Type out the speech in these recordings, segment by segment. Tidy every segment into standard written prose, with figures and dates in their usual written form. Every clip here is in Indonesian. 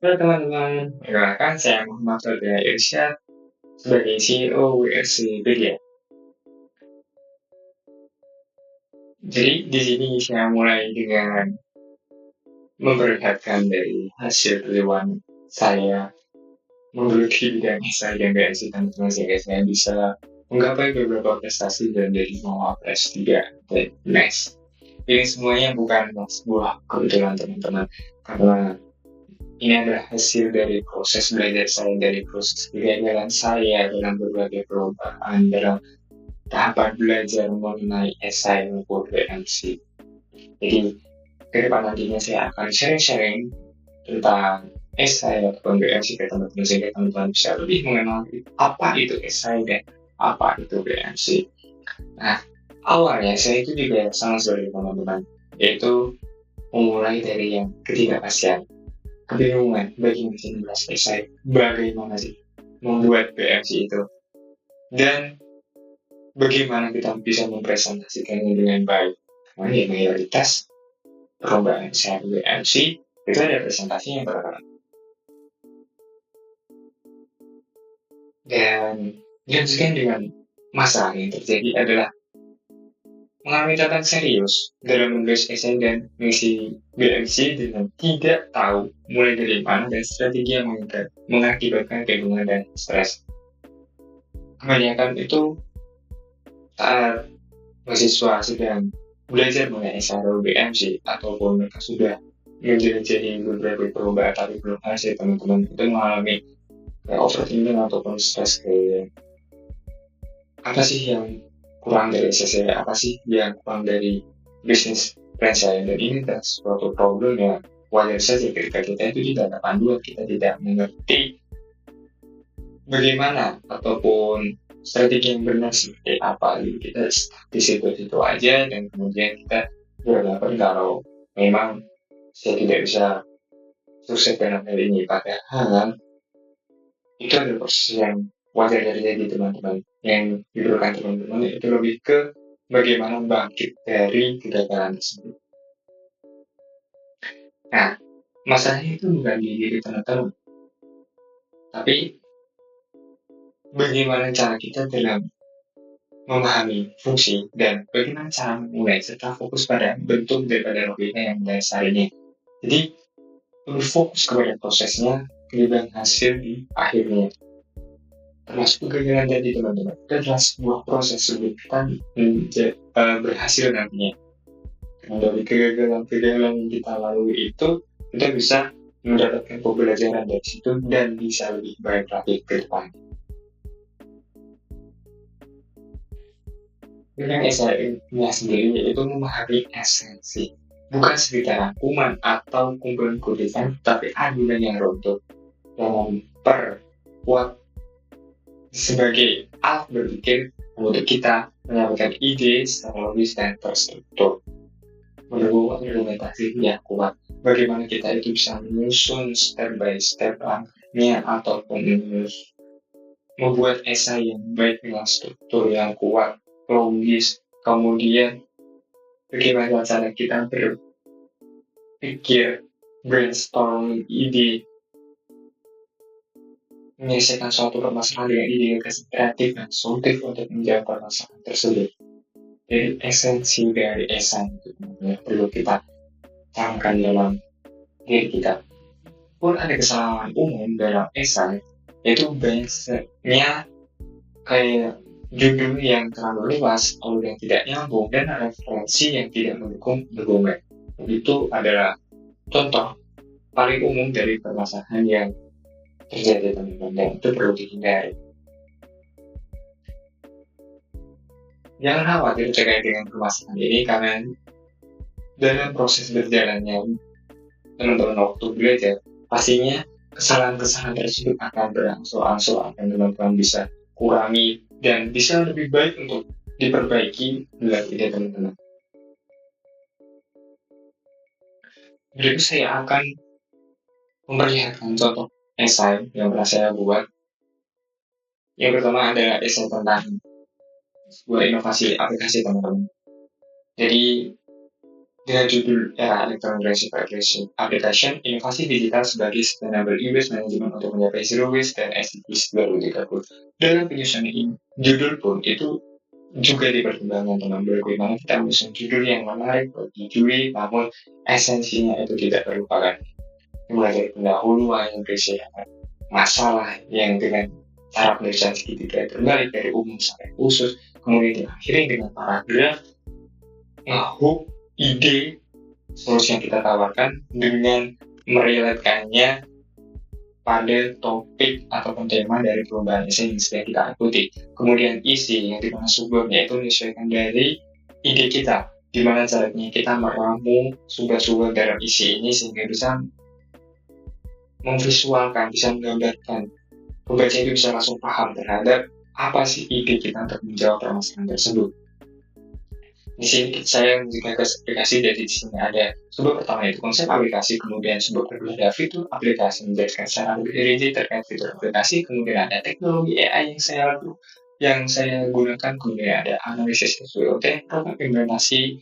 Halo teman-teman, perkenalkan saya Muhammad Fadia Irsyad sebagai CEO WRC Media. Jadi di sini saya mulai dengan memperlihatkan dari hasil peluang saya menggeluti bidang saya dan BSc teman-teman sehingga saya bisa menggapai beberapa prestasi dan dari Mawapres 3 dan NES. Ini semuanya bukan sebuah kebetulan teman-teman, karena ini adalah hasil dari proses belajar saya, dari proses kegagalan saya dalam berbagai perlombaan, dalam tahapan belajar mengenai esai maupun BMC. Jadi, ke depan nantinya saya akan sharing-sharing tentang esai ataupun BMC ke teman-teman sehingga teman-teman bisa lebih mengenal apa itu esai dan apa itu BMC. Nah, awalnya saya itu juga sama seperti teman-teman, yaitu memulai dari yang ketidakpastian, kebingungan bagaimana sih membahas esai, bagaimana sih membuat BMC itu, dan bagaimana kita bisa mempresentasikannya dengan baik. Nah, ini mayoritas perlombaan esai BMC itu ada presentasinya bareng. Dan dilanjutkan dengan masalah yang terjadi adalah mengalami catatan serius dalam menulis esai dan mengisi BMC dengan tidak tahu mulai dari mana dan strategi yang mengakibatkan kebingungan dan stres. Kebanyakan itu saat mahasiswa sedang belajar mengenai esai atau BMC ataupun mereka sudah menjelajahi beberapa perlombaan tapi belum hasil, teman-teman itu mengalami overthinking ataupun stres kayak apa sih yang kurang dari SSC, apa sih yang kurang dari bisnis plan saya, dan ini adalah suatu problem yang wajar saja ketika kita itu tidak ada panduan, kita tidak mengerti bagaimana ataupun strategi yang benar seperti apa. Jadi kita di situ-situ aja dan kemudian kita beranggapan kalau memang saya tidak bisa sukses dalam hal ini, padahal itu adalah proses yang wajar terjadi teman-teman. Yang diperlukan teman-teman itu lebih ke bagaimana bangkit dari kegagalan tersebut. Nah, masalahnya itu bukan di diri teman-teman, tapi bagaimana cara kita dalam memahami fungsi dan bagaimana cara memulai serta fokus pada bentuk daripada logika yang dasarnya. Jadi lebih fokus kepada prosesnya ketimbang hasil di akhirnya. Termasuk kegagalan tadi teman-teman, itu adalah sebuah proses sebelum kita berhasil nantinya. Dan dari kegagalan-kegagalan yang kita lalui itu, kita bisa mendapatkan pembelajaran dari situ dan bisa lebih baik lagi ke depan. Dengan esainya sendiri yaitu memahami esensi, bukan sekedar rangkuman atau kumpulan kutipan, tapi adonan yang runtuh yang memperkuat sebagai alat berpikir untuk kita menyampaikan ide secara logis dan terstruktur. Menunggu argumentasi yang kuat, bagaimana kita itu bisa menyusun step by step langkahnya ataupun membuat esai yang baik dengan struktur yang kuat, logis. Kemudian bagaimana cara kita berpikir, brainstorming ide, menyelesaikan suatu permasalahan dengan ide yang kreatif dan solutif untuk menjawab permasalahan tersebut. Jadi esensi dari esai itu perlu kita tanamkan dalam diri kita. Pun ada kesalahan umum dalam esai, yaitu banyaknya kayak judul yang terlalu luas, alur yang tidak nyambung, dan referensi yang tidak mendukung argumen. Itu adalah contoh paling umum dari permasalahan yang terjadi teman-teman, dan itu perlu dihindari. Jangan khawatir terkait dengan permasalahan ini, karena dalam proses berjalannya teman-teman waktu belajar, pastinya kesalahan-kesalahan tersebut akan berangsur-angsur akan teman-teman bisa kurangi dan bisa lebih baik untuk diperbaiki dalam ide teman-teman. Berikut saya akan memperlihatkan contoh esai yang pernah saya buat. Yang pertama adalah esai tentang sebuah inovasi aplikasi teman-teman. Jadi Dengan judul Era Electronic Application, Inovasi Digital sebagai Sustainable E-Waste Management untuk mencapai Zero Waste dan SDGs 2030. Dalam penyusunan ini, judul pun itu juga dipertimbangkan teman bagaimana kita menyusun judul yang menarik bagi juri, namun esensinya itu tidak terlupakan. Mulai dari pendahuluan yang berisi masalah yang dengan cara penulisan segitiga terbalik dari umum sampai khusus, kemudian diakhiri dengan paragraf hook, ide, solusi yang kita tawarkan dengan merelakannya pada topik ataupun tema dari perubahan isi yang sedang kita ikuti. Kemudian isi yang dimana sumbernya itu menyesuaikan dari ide kita, gimana caranya kita meramu sumber-sumber dalam isi ini sehingga bisa memvisualkan, bisa menggambarkan, pembaca itu bisa langsung paham terhadap apa sih ide kita untuk menjawab permasalahan tersebut. Di sini saya juga aplikasi, dari di sini ada sumber pertama itu konsep aplikasi, kemudian sumber kedua ada fitur aplikasi menjelaskan secara lebih rinci terkait fitur aplikasi, kemudian ada teknologi AI yang saya gunakan, kemudian ada analisis SWOT, program implementasi,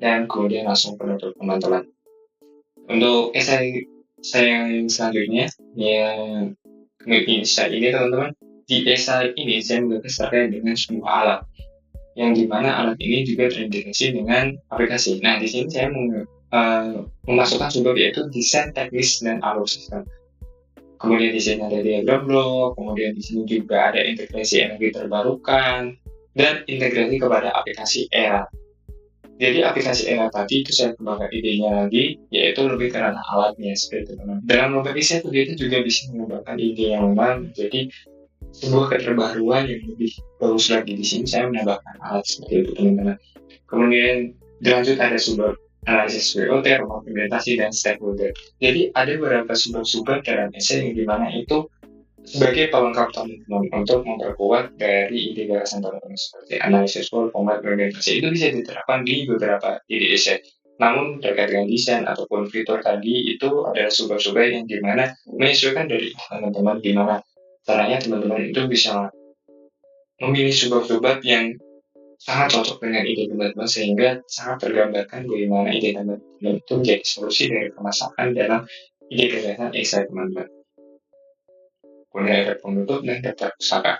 dan kemudian langsung penutup teman-teman. Untuk esai saya yang selanjutnya yang ini teman-teman, di esai ini saya membahas terkait dengan sebuah alat yang dimana alat ini juga terintegrasi dengan aplikasi. Nah, di sini saya memasukkan sumber yaitu desain teknis dan alur sistem. Kemudian di sini ada diagram blok, kemudian di sini juga ada integrasi energi terbarukan, dan integrasi kepada aplikasi ERA. Jadi aplikasi ERA tadi itu saya kembangkan idenya lagi, yaitu lebih ke ranah alatnya seperti itu. Dalam lomba riset itu juga bisa mengembangkan ide yang memang jadi sebuah keterbaruan yang lebih bagus lagi. Di sini saya menambahkan alat seperti itu teman-teman. Kemudian dilanjut ada sumber analisis SWOT, rumah implementasi, dan stakeholder. Jadi ada beberapa sumber-sumber dalam esai yang dimana itu sebagai pelengkap teman-teman untuk memperkuat dari ide gagasan teman-teman seperti analisis work, format, implementasi itu bisa diterapkan di beberapa ide esai. Namun terkait dengan desain ataupun fitur tadi itu adalah sumber-sumber yang dimana menyesuaikan dari teman-teman, dimana caranya teman-teman itu bisa memilih sumber-sumber yang sangat cocok dengan ide teman-teman sehingga sangat tergambarkan bagaimana ide teman-teman itu menjadi solusi dari permasalahan dalam ide gagasan esai teman-teman. Kemudian ada penutup dan daftar pusaka.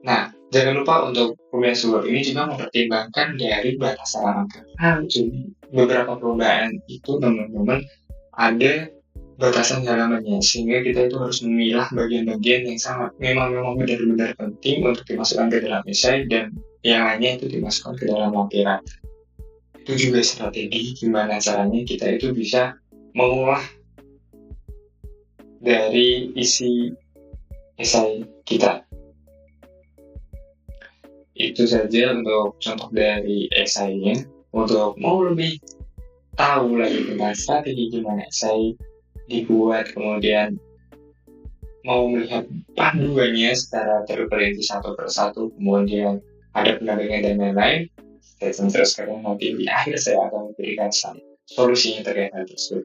Nah, jangan lupa untuk pemilihan sumber ini juga mempertimbangkan dari batasan angka. Jadi beberapa perlombaan itu teman-teman ada batasan halamannya sehingga kita itu harus memilah bagian-bagian yang sangat memang benar-benar penting untuk dimasukkan ke dalam esai dan yang lainnya itu dimasukkan ke dalam lampiran. Itu juga strategi gimana caranya kita itu bisa mengolah dari isi esai kita. Itu saja untuk contoh dari esainya. Untuk mau lebih tahu lagi tentang strategi gimana esai dibuat, kemudian mau melihat panduannya secara terperinci satu persatu, kemudian ada pendampingan dan lain-lain, stay terus karena nanti di akhir saya akan memberikan solusinya terkait hal tersebut.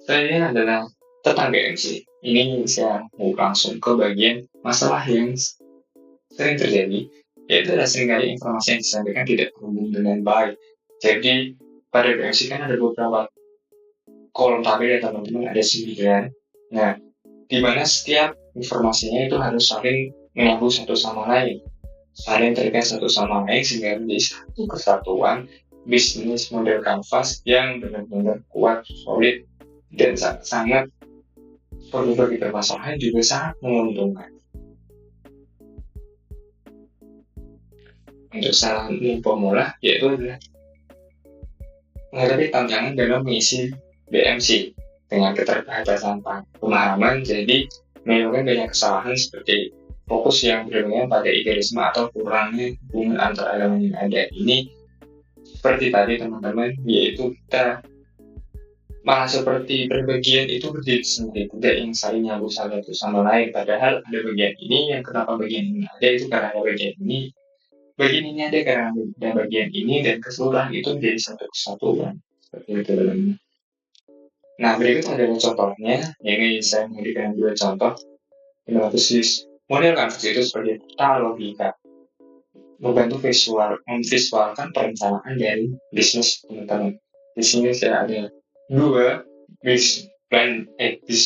Saya adalah tetangga MC. Ini saya mau langsung ke bagian masalah yang sering terjadi, yaitu ada seringkali informasi yang disampaikan tidak terhubung dengan baik. Jadi pada BMC kan ada beberapa kolom tabel ya teman-teman, ada 9. Nah, di mana setiap informasinya itu harus saling menyambung satu sama lain, saling terikat satu sama lain sehingga menjadi satu kesatuan bisnis model kanvas yang benar-benar kuat, solid, dan sangat bagi permasalahan juga sangat menguntungkan. Untuk saran pemula yaitu adalah menghadapi tantangan dalam mengisi BMC dengan keterbatasan pemahaman, jadi menyebabkan banyak kesalahan seperti fokus yang berlebihan pada idealisme atau kurangnya hubungan antara elemen yang ada. Ini seperti tadi teman-teman, yaitu kita malah seperti perbagian itu berdiri sendiri, tidak yang saling nyambung satu sama lain, padahal ada bagian ini yang kenapa bagian ini ada itu karena ada bagian ini ada karena ada bagian ini, dan keseluruhan itu menjadi satu kesatuan seperti itu. Nah, berikut adalah contohnya. Ini saya memberikan 2 contoh. 500 model kanvas itu sebagai peta logika. membantu memvisualkan perencanaan dari bisnis teman-teman. Di sini saya ada dua bisnis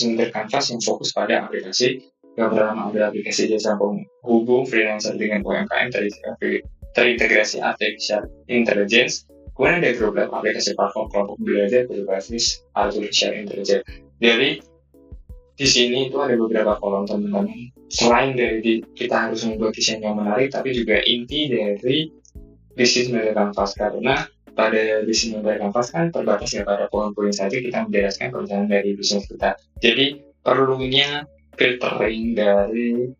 intercanvas yang fokus pada aplikasi. Yang pertama ada aplikasi jasa penghubung freelancer dengan UMKM terintegrasi artificial intelligence. Kemudian ada grup lab aplikasi platform kelompok belajar berbasis artificial intelligence. Jadi di sini itu ada beberapa kolom teman-teman. Selain dari kita harus membuat desain yang menarik, tapi juga inti dari bisnis media kanvas, karena pada bisnis media kanvas kan terbatas ya pada poin-poin saja kita menjelaskan perencanaan dari bisnis kita. Jadi perlunya filtering dari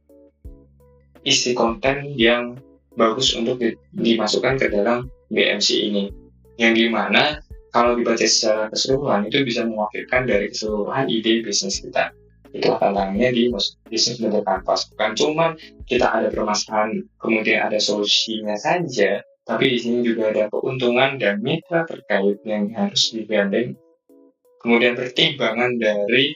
isi konten yang bagus untuk dimasukkan ke dalam BMC ini, yang dimana kalau dibaca secara keseluruhan itu bisa mewakilkan dari keseluruhan ide bisnis kita. Itulah tantangannya di bisnis bentuk kanvas. Bukan cuma kita ada permasalahan kemudian ada solusinya saja, tapi di sini juga ada keuntungan dan mitra terkait yang harus digandeng. Kemudian pertimbangan dari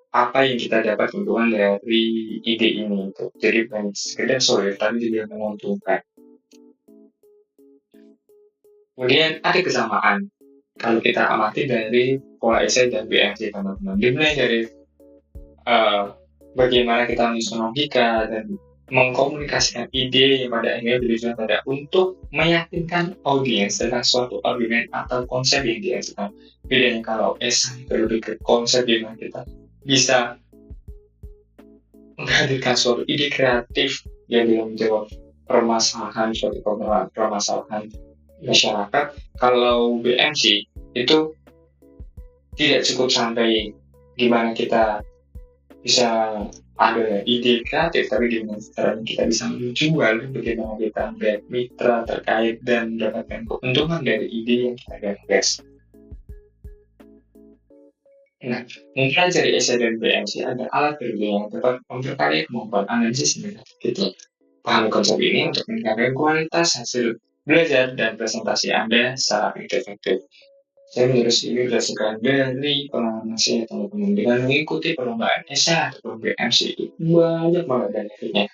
apa yang kita dapat keuntungan dari ide ini itu. Jadi bukan sekedar solid, tapi juga menguntungkan. Kemudian ada kesamaan kalau kita amati dari pola esai dan BMC teman-teman. Dimulai dari bagaimana kita menyusun logika dan mengkomunikasikan ide yang pada akhirnya bertujuan pada untuk meyakinkan audiens tentang suatu argumen atau konsep yang diajukan. Bedanya kalau esai itu lebih ke konsep di mana kita bisa menghadirkan suatu ide kreatif yang bisa menjawab suatu permasalahan masyarakat. Kalau BMC itu tidak cukup sampai gimana kita bisa ada ide kreatif, tapi gimana caranya kita bisa menjual, bagaimana kita melihat mitra terkait dan mendapatkan keuntungan dari ide yang kita gagas. Nah, mempelajari esai dan BMC ada alat kerja yang dapat memperkaya kemampuan analisis negatif kita. Pahami konsep ini untuk meningkatkan kualitas hasil belajar dan presentasi Anda secara efektif. Saya menulis ini berdasarkan dari pengalaman saya teman-teman. Dengan mengikuti perlombaan esai atau BMC itu banyak banget benefitnya.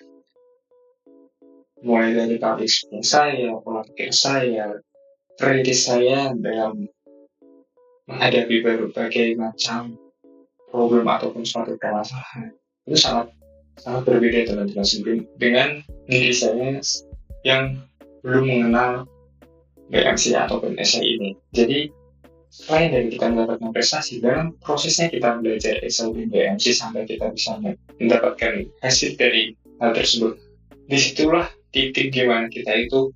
Mulai dari public speaking saya, pola pikir saya, kritis saya dalam menghadapi berbagai macam problem ataupun suatu permasalahan. Itu sangat berbeda teman-teman sebelum dengan diri saya yang belum mengenal BMC ataupun esai ini. Jadi selain dari kita mendapatkan prestasi dalam prosesnya kita belajar esai dan BMC sampai kita bisa mendapatkan hasil dari hal tersebut, disitulah titik gimana kita itu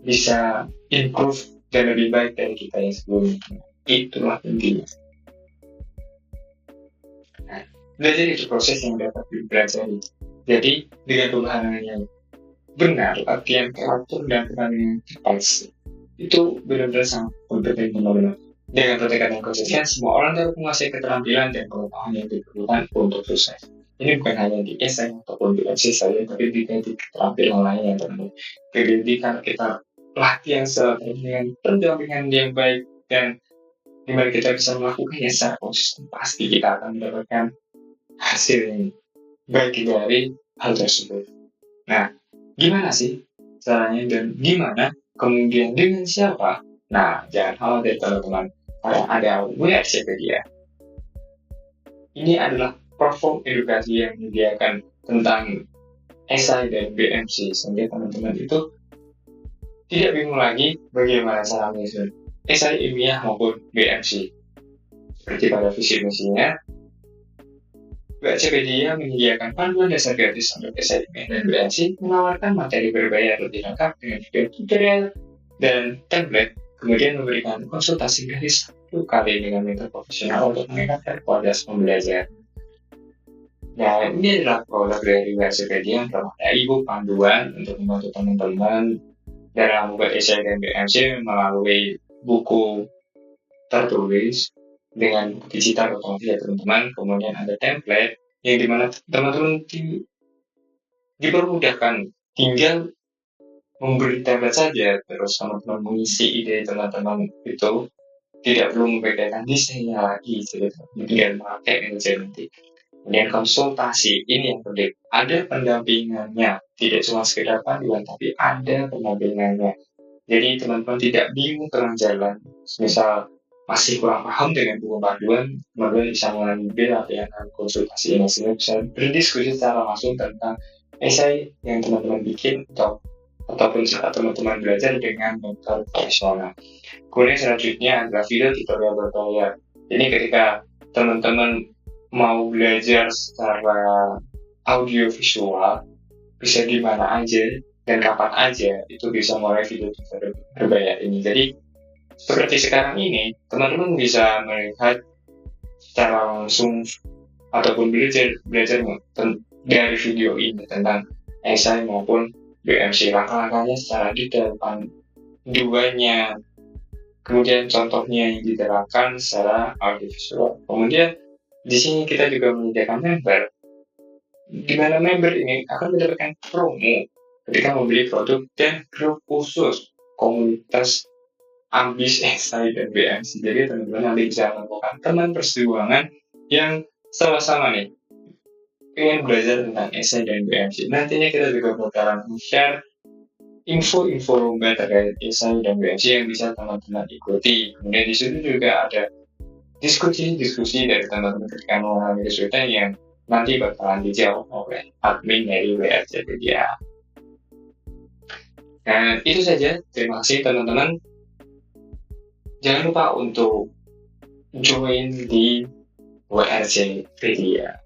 bisa improve dan lebih baik dari kita yang sebelumnya. Itulah intinya. Nah, belajar itu proses yang dapat dipelajari. Jadi dengan pemahaman yang benar, latihan teratur dan pertandingan tepat itu benar-benar sangat penting teman-teman. Dengan pendekatan yang konsisten, semua orang dapat menguasai keterampilan dan pengetahuan yang diperlukan untuk sukses. Ini bukan hanya di esai ataupun di essay saja, tapi di keterampilan lain yang teman-teman. Jadi kalau kita latihan dengan pendampingan yang baik dan dimana kita bisa melakukannya secara konsisten, pasti kita akan mendapatkan hasil yang baik dari hal tersebut. Nah, gimana sih caranya dan gimana kemudian dengan siapa? Nah, jangan khawatir teman-teman, ada Wikipedia. Ini adalah platform edukasi yang menyediakan tentang esai dan BMC, sehingga teman-teman itu tidak bingung lagi bagaimana cara menyusun esai ilmiah maupun BMC. Seperti pada visi misinya, Wikipedia menyediakan panduan dasar gratis untuk esai ilmiah dan BMC, menawarkan materi berbayar lebih lengkap dengan tutorial dan template, kemudian memberikan konsultasi gratis 1 kali dengan mentor profesional untuk meningkatkan kualitas pembelajaran. Dan ini adalah produk dari Wikipedia yang telah ada e-book panduan untuk membantu teman-teman dalam membuat esai dan BMC melalui buku tertulis dengan digital otomatis ya teman-teman. Kemudian ada template yang dimana teman-teman dipermudahkan, tinggal memberi template saja, terus teman-teman mengisi ide teman-teman itu tidak perlu membedakan desainnya lagi, jadi tinggal memakai saja nanti. Kemudian konsultasi, ini yang penting, ada pendampingannya, tidak cuma sekedar panduan, tapi ada pendampingannya. Jadi teman-teman tidak bingung tengah jalan, misal masih kurang paham dengan buku panduan, teman-teman bisa mengambil layanan konsultasi ini, sehingga bisa berdiskusi secara langsung tentang esai yang teman-teman bikin ataupun saat teman-teman belajar dengan mentor profesional. Kemudian selanjutnya adalah video tutorial berbayar. Ini ketika teman-teman mau belajar secara audio visual, bisa di mana aja dan kapan aja itu bisa mulai video tutorial berbayar ini. Jadi seperti sekarang ini, teman-teman bisa melihat secara langsung ataupun belajar dari video ini tentang esai maupun BMC, langkah-langkahnya secara detail, panduannya, kemudian contohnya yang diterapkan secara audiovisual. Kemudian di sini kita juga menyediakan member, di mana member ini akan mendapatkan promo ketika membeli produk dan grup khusus komunitas ambis esai dan BMC. Jadi teman-teman nanti bisa menemukan teman perjuangan yang sama-sama nih ingin belajar tentang esai dan BMC. Nantinya kita juga bakalan share info-info lomba terkait esai dan BMC yang bisa teman-teman ikuti. Kemudian di situ juga ada diskusi-diskusi dari teman-teman ketika mengalami kesulitan yang nanti bakalan dijawab oleh admin dari WRC-pedia. Dan itu saja. Terima kasih teman-teman. Jangan lupa untuk join di WRC-pedia.